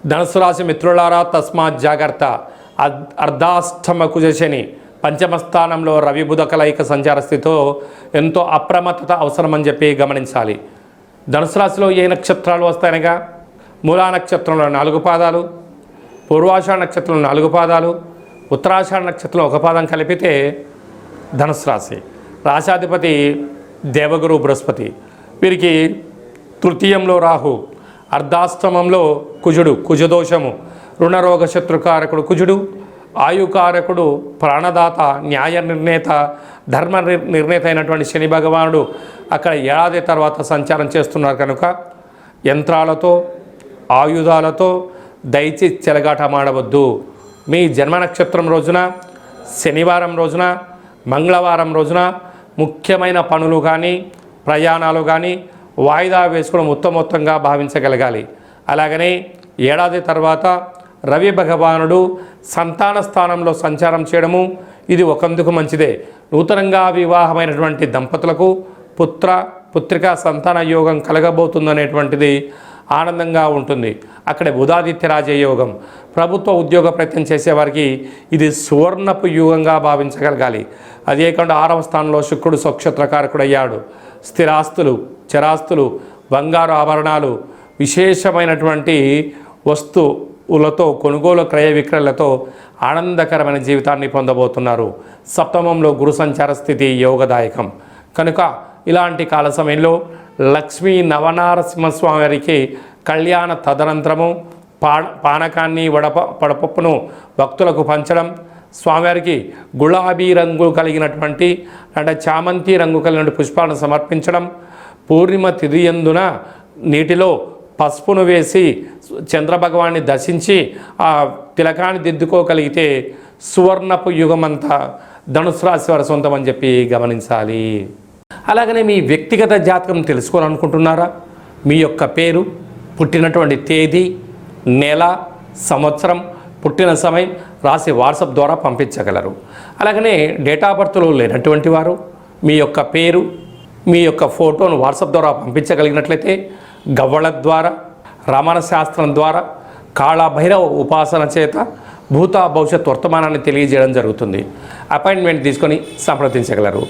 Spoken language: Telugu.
ధనుసు రాశి మిత్రులారా, తస్మాత్ జాగ్రత్త. అర్ధాష్టమ కుజ శని పంచమ స్థానంలో రవి బుధ కలయిక సంచార స్థితితో ఎంతో అప్రమత్తత అవసరమని చెప్పి గమనించాలి. ధనుసు రాశిలో ఏ నక్షత్రాలు వస్తాయనగా మూలా నక్షత్రంలో 4 పాదాలు, పూర్వాషాఢ నక్షత్రంలో 4 పాదాలు, ఉత్తరాషాఢ నక్షత్రంలో 1 పాదం కలిపితే ధనుసు రాశి. రాశాధిపతి దేవగురు బృహస్పతి. వీరికి తృతీయంలో రాహు, అర్ధాష్టమంలో కుజుడు, కుజదోషము, రుణరోగ శత్రుకారకుడు కుజుడు, ఆయుకారకుడు, ప్రాణదాత, న్యాయ నిర్ణేత, ధర్మ నిర్ణేత అయినటువంటి శని భగవానుడు అక్కడ ఏడాది తర్వాత సంచారం చేస్తున్నారు కనుక యంత్రాలతో ఆయుధాలతో దయచేసి చెలగాటమాడవద్దు. మీ జన్మ నక్షత్రం రోజున, శనివారం రోజున, మంగళవారం రోజున ముఖ్యమైన పనులు కానీ ప్రయాణాలు కానీ వాయిదా వేసుకోవడం ఉత్తమోత్తంగా భావించగలగాలి. అలాగనే ఏడాది తర్వాత రవి భగవానుడు సంతాన స్థానంలో సంచారం చేయడము ఇది ఒకందుకు మంచిదే. నూతనంగా వివాహమైనటువంటి దంపతులకు పుత్రికా సంతాన యోగం కలగబోతుందనేటువంటిది ఆనందంగా ఉంటుంది. అక్కడ బుధాదిత్య రాజయోగం. ప్రభుత్వ ఉద్యోగ ప్రయత్నం చేసేవారికి ఇది సువర్ణపు యుగంగా భావించగలగాలి. అదే కాకుండా 6వ స్థానంలో శుక్రుడు స్వక్షత్రకారకుడు అయ్యాడు. స్థిరాస్తులు, చరాస్తులు, బంగారు ఆభరణాలు, విశేషమైనటువంటి వస్తువులతో కొనుగోలు క్రయ విక్రయాలతో ఆనందకరమైన జీవితాన్ని పొందబోతున్నారు. సప్తమంలో గురు సంచార స్థితి యోగదాయకం కనుక ఇలాంటి కాల సమయంలో లక్ష్మీ నవనారసింహస్వామి వారికి కళ్యాణ తదనంతరము పానకాన్ని వడపప్పును భక్తులకు పంచడం, స్వామివారికి గులాబీ రంగు కలిగినటువంటి అంటే చామంతి రంగు కలిగిన పుష్పాలను సమర్పించడం, పూర్ణిమ తిథియందున నీటిలో పసుపును వేసి చంద్రభగవాన్ని దర్శించి ఆ తిలకాన్ని దిద్దుకోగలిగితే సువర్ణపు యుగమంతా ధనుసు రాశి వారి సొంతం అని చెప్పి గమనించాలి. అలాగనే మీ వ్యక్తిగత జాతకం తెలుసుకోవాలనుకుంటున్నారా? మీ యొక్క పేరు, పుట్టినటువంటి తేదీ, నెల, సంవత్సరం, పుట్టిన సమయం రాసి వాట్సాప్ ద్వారా పంపించగలరు. అలాగనే డేట్ ఆఫ్ బర్త్లో లేనటువంటి వారు మీ యొక్క పేరు, మీ యొక్క ఫోటోను వాట్సాప్ ద్వారా పంపించగలిగినట్లయితే గవ్వళ ద్వారా, రమణ శాస్త్రం ద్వారా, కాళభైరవ ఉపాసన చేత భూత భవిష్యత్ వర్తమానాన్ని తెలియజేయడం జరుగుతుంది. అపాయింట్మెంట్ తీసుకొని సంప్రదించగలరు.